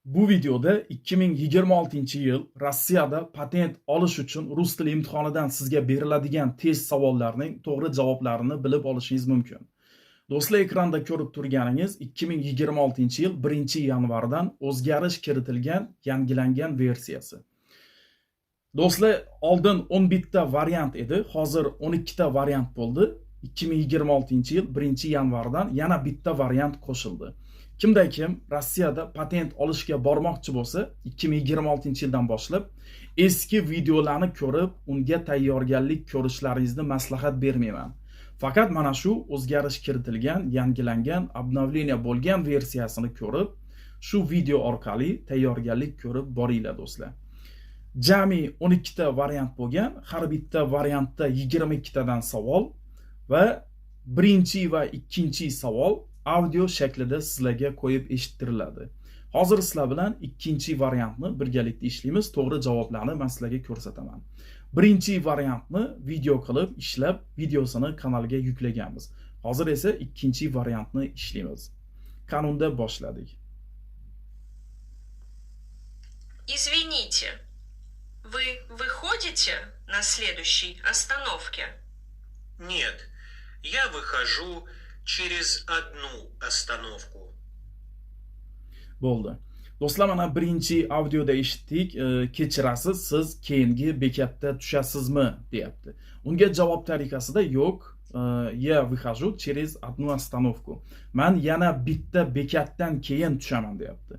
Bu videoda 2026-yil Rossiyada patent olish uchun rus tili imtihonidan sizga beriladigan test savollarining to'g'ri javoblarini bilib olishingiz mumkin. Do'stlar, ekranda ko'rib turganingiz 2026-yil 1-yanvardan o'zgarish kiritilgan yangilangan versiyasi. Do'stlar, oldin 11 ta variant edi, hozir 12 ta variant bo'ldi. 2026-yil 1-yanvardan yana bitta variant qo'shildi. Kimda kim Rossiyada patent olishga bormoqchi bo'lsa, 2026-yildan boshlab eski videolarni ko'rib, unga tayyorgarlik ko'rishlaringizni maslahat bermayman. Faqat mana shu o'zgarish kiritilgan, yangilangan, obnovleniya bo'lgan versiyasini ko'rib, shu video orqali tayyorgarlik ko'rib boringlar do'stlar. Jami 12 ta variant bo'lgan, har bitta variantda 22 tadan savol va birinchi va ikkinchi savol audio shaklida sizlarga qo'yib eshittiriladi. Hozir sizlar bilan ikkinchi variantni birgalikda ishlaymiz, to'g'ri javoblarni men sizlarga ko'rsataman. Birinchi variantni video qilib ishlab, videosini kanalga yuklaganmiz. Hozir esa ikkinchi variantni ishlaymiz. Qanunda boshladik. Извините, вы выходите на следующей остановке? Нет, я выхожу через одну остановку. Bo'ldi. Do'stlar, mana birinchi audioda eshitdik, kechirasiz, siz keyingi bekatda tushasizmi deyapti. Unga javob tariqasida yo'q, я выхожу через одну остановку. Men yana bitta bekatdan keyin tushaman deyapti.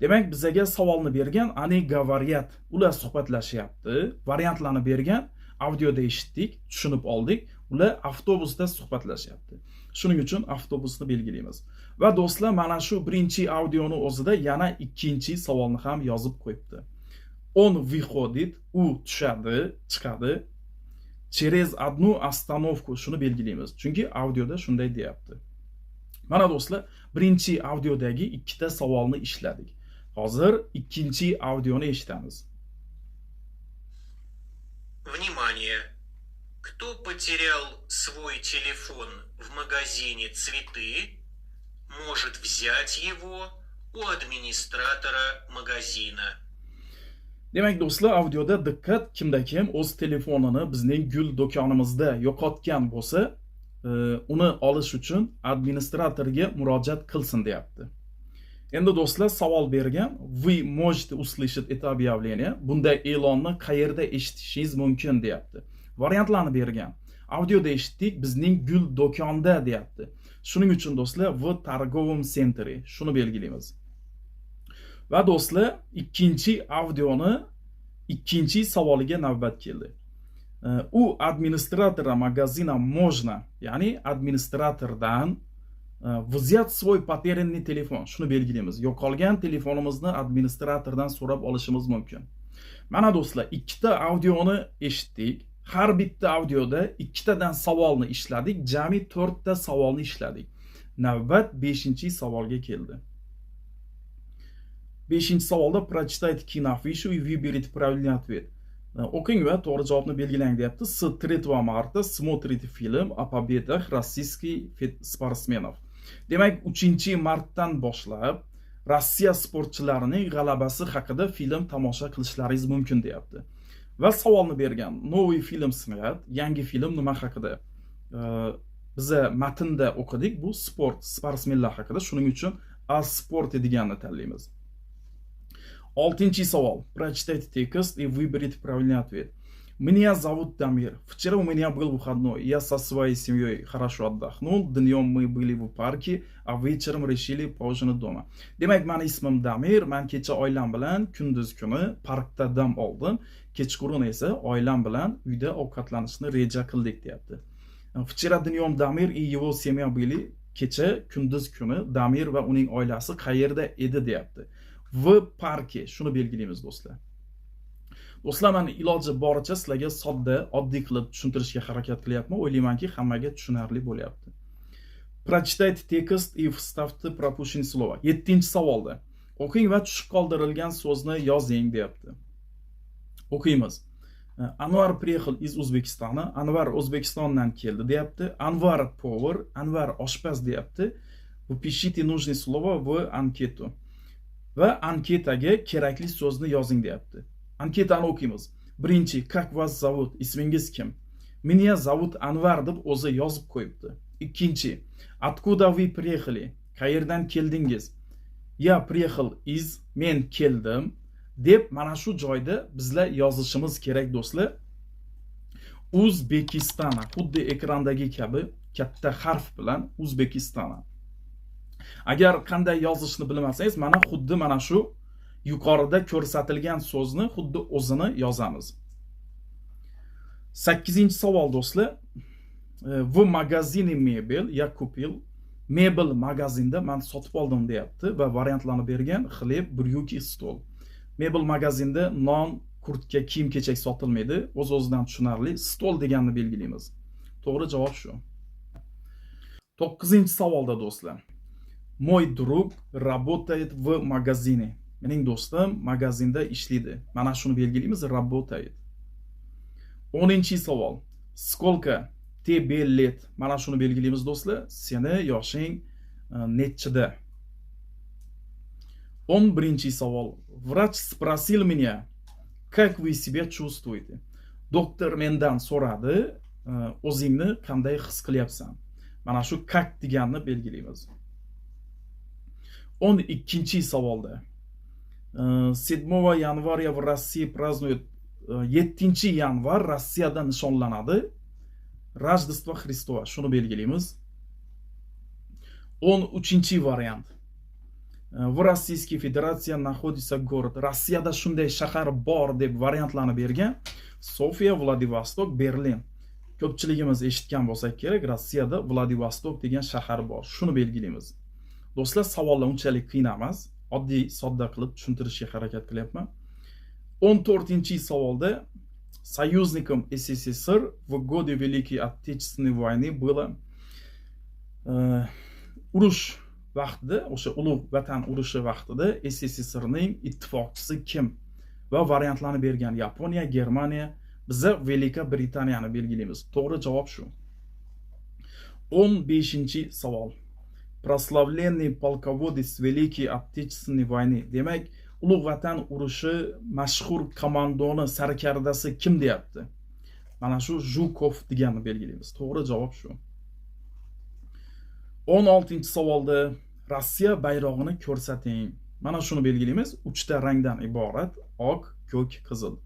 Demak, bizga savolni bergan, ani говорят, ular suhbatlashyapti. Variantlarni bergan, audioda eshitdik, tushunib oldik. Ular avtobusda suhbatlashyapti. Shuning uchun avtobusni belgilaymiz. Va do'stlar, mana shu birinchi audioni o'zida yana ikkinchi savolni ham yozib qo'yibdi. Он выходит, u tushadi, chiqadi. Через одну остановку shuni belgilaymiz. Chunki audioda shunday deyapti. Mana do'stlar, birinchi audiodagi ikkita savolni ishladik. Hozir ikkinchi audioni eshitamiz. Внимание! Кто потерял свой телефон в магазине «Цветы», может взять его у администратора магазина. Demak do'stlar, audioda diqqat, kimda kim o'z telefonini bizning gul do'konimizda yo'qotgan bo'lsa, uni olish uchun administratorga murojaat qilsin deyapti. Endi do'stlar, savol bergan, вы можете услышать это объявление, bunday e'lonni qayerda eshitishingiz mumkin deyapti. Variantlarni bergan. Audioda eshitdik, bizning gul do'konda deyapti. Shuning uchun do'stlar, в торговом центре shuni belgilaymiz. Va do'stlar, ikkinchi audioni ikkinchi savoliga navbat keldi. U administratora magazina можно, ya'ni administratordan взять свой потерянный telefon shuni belgilaymiz. Yo'qolgan telefonimizni administratordan so'rab olishimiz mumkin. Mana do'stlar, ikkita audioni eshitdik. Har bitta audioda ikkitadan savolni ishladik, jami 4 ta savolni ishladik. Navbat 5-savolga keldi. 5-savolda прочитайте киноафишу и выберите правильный ответ. O'qing va to'g'ri javobni belgilang deyapti. С 3 marta смотрите film о победах российских спортсменов. Demak, 3-martdan boshlab Rossiya sportchilarining g'alabasi haqida film tomosha qilishlaringiz mumkin deyapti. Va savolni bergan, новый film снят, yangi film nima haqida? Biza matnda o'qidik, bu sportsmenlar haqida, shuning uchun as sport deganni tanlaymiz. 6-savol. Прочитайте текст и выберите правильный ответ. Меня зовут Дамир. Вчера у меня был выходной. Я со своей семьей хорошо отдохнул. Днем мы были в парке, а вечером решили поужинать дома. Demak, meni ismim Damir. Men kecha oilam bilan kunduz kuni parkda dam oldim. Kechqurun esa oilam bilan uyda ovqatlanishni reja qildik deyapti. Вчера днем Дамир и его семья были. Kecha kunduz kuni Damir va uning oilasi qayerda edi deyapti. V parki shuni belgilaymiz do'stlar. Do'stlar, men iloji boricha sizlarga sodda, oddiy qilib tushuntirishga harakat qilyapman. O'ylaymanki, hammaga tushunarli bo'lyapti. Прочитайте текст и вставьте пропущенные слова. 7-savolda. O'qing va tushib qoldirilgan so'zni yozing deyapti. O'qiymiz. Anvar приехал из O'zbekistona. Anvar O'zbekistondan keldi deyapti. Anvar повар, Anvar oshpaz deyapti. Впишите нужные слова в анкету. va anketaga kerakli so'zni yozing deyapti. Anketani o'qiymiz. Birinchi, как вас зовут? Ismingiz kim? Меня зовут Anvar deb o'zi yozib qo'yibdi. Ikkinchi, откуда вы приехали? Qayerdan keldingiz? Я приехал из, men keldim deb mana shu joyda bizlar yozishimiz kerak do'stlar. Uzbekistana, xuddi ekrandagi kabi katta harf bilan Uzbekistana. Agar qanday yozishni bilmasangiz, xuddi mana shu yuqorida ko'rsatilgan so'zni xuddi o'zini yozamiz. 8-savol do'stlar. В магазине мебель я купил. Mebel magazinda men sotib oldim deyapti va variantlarni bergan: xleb, bryuki, stol. Mebel magazinda non, kurtka, kiyim-kechak sotilmaydi. O'z-o'zidan tushunarli. Stol deganni belgilaymiz. To'g'ri javob shu. 9-savolda do'stlar. Мой друг работает в магазине. Mening do'stim magazinda ishlaydi. Mana shuni belgilaymiz: работает. 10-savol. Сколько тебе лет? Mana shuni belgilaymiz do'stlar. Seni yoshing nechida? 11-savol. Vrach спросил меня, как вы себя чувствуете? Doktor mendan so'radi, o'zingni qanday his qilyapsan? Mana shu как deganni belgilaymiz. 12-savolda. 7 yanvarya в России празднуют. 7 yanvar Rossiyada nishonlanadi. Rojdestvo Xristovo. Shuni belgilaymiz. 13-variant. В Российской Федерации находится город. Rossiyada shunday shahar bor deb variantlarni bergan. Sofiya, Vladivostok, Berlin. Ko'pchiligimiz eshitgan bo'lsak kerak, Rossiyada Vladivostok degan shahar bor. Shuni belgilaymiz. Do'stlar, savollar unchalik qiyin emas. Oddiy, sodda qilib tushuntirishga harakat qilyapman. 14-savolda союзником СССР в годы Великой Отечественной войны было urush vaqtida, o'sha ulug' vatan urushi vaqtida SSSRning ittifoqchisi kim? Va variantlarni bergan: Yaponiya, Germaniya, biza Velika Britaniyani belgilaymiz. To'g'ri javob shu. 15-savol. Прославленный полководец Великой Отечественной войны. Demak, ulug' vatan urushi mashhur komandoni sarkardasi kim deyapti? Mana shu Zhukov deganni belgilaymiz. To'g'ri javob shu. 16-savolda Rossiya bayrog'ini ko'rsating. Mana shuni belgilaymiz. 3 ta rangdan iborat: oq, ko'k, qizil.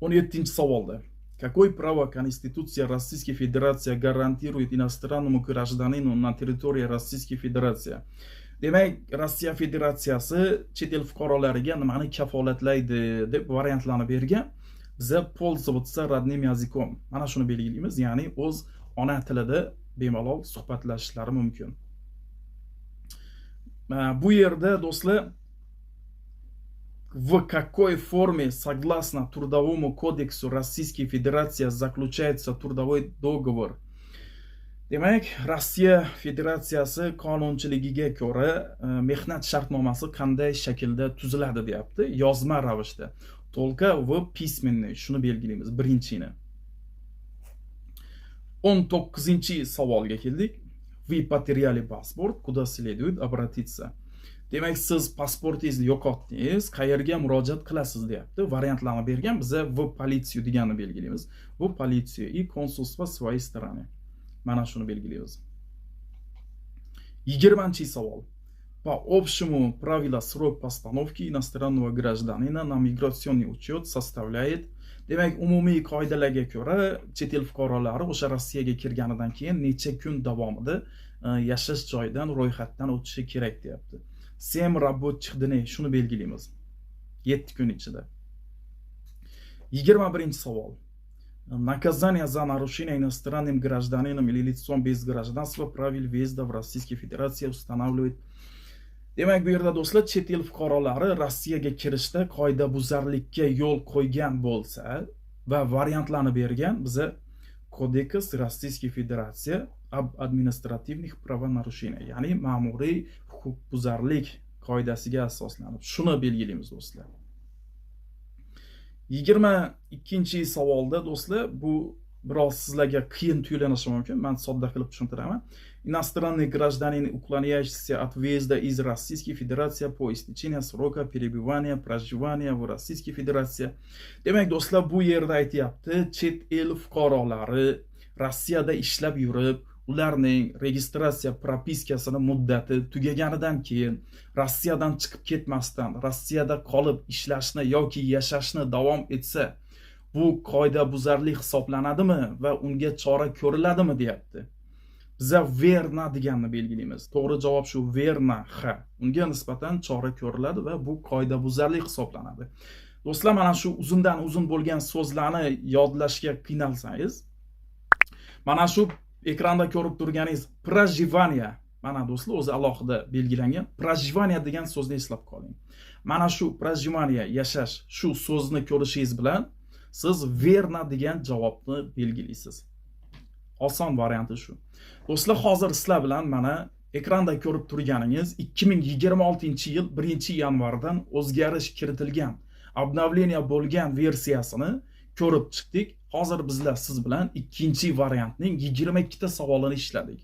17-savolda. Какое право Конституция Российской Федерации гарантирует иностранному гражданину на территории Российской Федерации? Demak, Rossiya Federatsiyasi chet el fuqarolariga nimani kafolatlaydi deb variantlarni bergan. Biza пользоваться родным языком. Mana shuni belgilaymiz, ya'ni o'z ona tilida bemalol suhbatlashishlari mumkin. Bu yerda do'stlar, в какой форме согласно Трудовому кодексу Российской Федерации заключается трудовой договор? Demak, Rossiya Federatsiyasi qonunchiligiga ko'ra mehnat shartnomasi qanday shaklda tuziladi deyapti. Yozma ravishda. Только в письменный. Shuni belgilaymiz, birinchini. 19-savolga keldik. Вы потеряли паспорт, куда следует обратиться? Demak, siz pasportingizni yo'qotdingiz, qayerga murojaat qilasiz deyapti. Variantlarni bergan. Biza в полицию deganni belgilaymiz. В полицию и консульство своей стороны. Mana shuni belgilaymiz. 20-savol. По общему правилу срок постановки иностранного гражданина на миграционный учет составляет. Demak, umumiy qoidalarga ko'ra chet el fuqarolari o'sha Rossiyaga kirganidan keyin necha kun davomida yashash joyidan ro'yxatdan o'tishi kerak deyapti. 7 рабочих dnей. Shuni belgilaymiz. 7 kun ichida. 21-savol. Наказание за нарушение иностранным гражданином или лицом без гражданства правил въезда в Российскую Федерацию устанавливает. Demak, bu yerda do'stlar, chet el fuqarolari Rossiyaga kirishda qoidabuzarlikka yo'l qo'ygan bo'lsa va variantlarni bergan, biza Kodeks Российской Федерации об административных правонарушениях, ya'ni ma'muriy huquqbuzarlik qoidasiga asoslanib shuni belgilaymiz do'stlar. 22-savolda do'stlar, bu biroz sizlarga qiyin tuyulanishi mumkin. Men sodda qilib tushuntiraman. Иностранные гражданин, уклоняющийся от въезда из Российской Федерации по истечении срока перебывания, проживания в Российской Федерации. Demak, do'stlar, bu yerda aytayapti, chet el fuqarolari Rossiyada ishlab yurib, ularning registratsiya propiskasini muddati tugaganidan keyin Rossiyadan chiqib ketmasdan, Rossiyada qolib ishlashni yoki yashashni davom etsa, bu qoidabuzarlik hisoblanadimi va unga chora ko'riladimi deyapti. Biza verna deganni belgilaymiz. To'g'ri javob shu, verna, ha. Unga nisbatan chora ko'riladi va bu qoidabuzarlik hisoblanadi. Do'stlar, mana shu uzundan uzun bo'lgan so'zlarni yodlashga qiynalsangiz, mana shu ekranda ko'rib turganingiz prajivaniya, mana do'stlar, o'zi alohida belgilangan prajivaniya degan so'zni eslab qoling. Mana shu prajivaniya, yashash, shu so'zni ko'rishingiz bilan siz verna degan javobni belgilaysiz. Oson varianti shu. Do'stlar, hozir sizlar bilan mana ekranda ko'rib turganingiz 2026-yil 1-yanvardan o'zgarish kiritilgan, obnovleniya bo'lgan versiyasini ko'rib chiqdik. Hozir bizlar siz bilan ikkinchi variantning 22 ta savolini ishladik.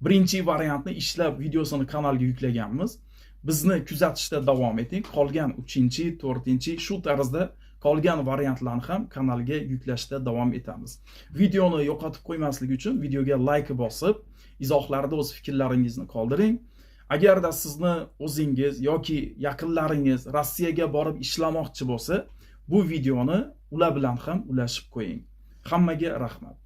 Birinchi variantni ishlab videosini kanalga yuklaganmiz. Bizni kuzatishda davom eting. Qolgan 3-chi, 4-chi shu tarzda qolgan variantlarni ham kanalga yuklashda davom etamiz. Videoni yo'qotib qo'ymaslik uchun videoga like bosib, izohlarda o'z fikrlaringizni qoldiring. Agarda sizni o'zingiz yoki yaqinlaringiz Rossiyaga borib ishlamoqchi bo'lsa, bu videoni ular bilan ham ulashib qo'ying. Hammaga rahmat.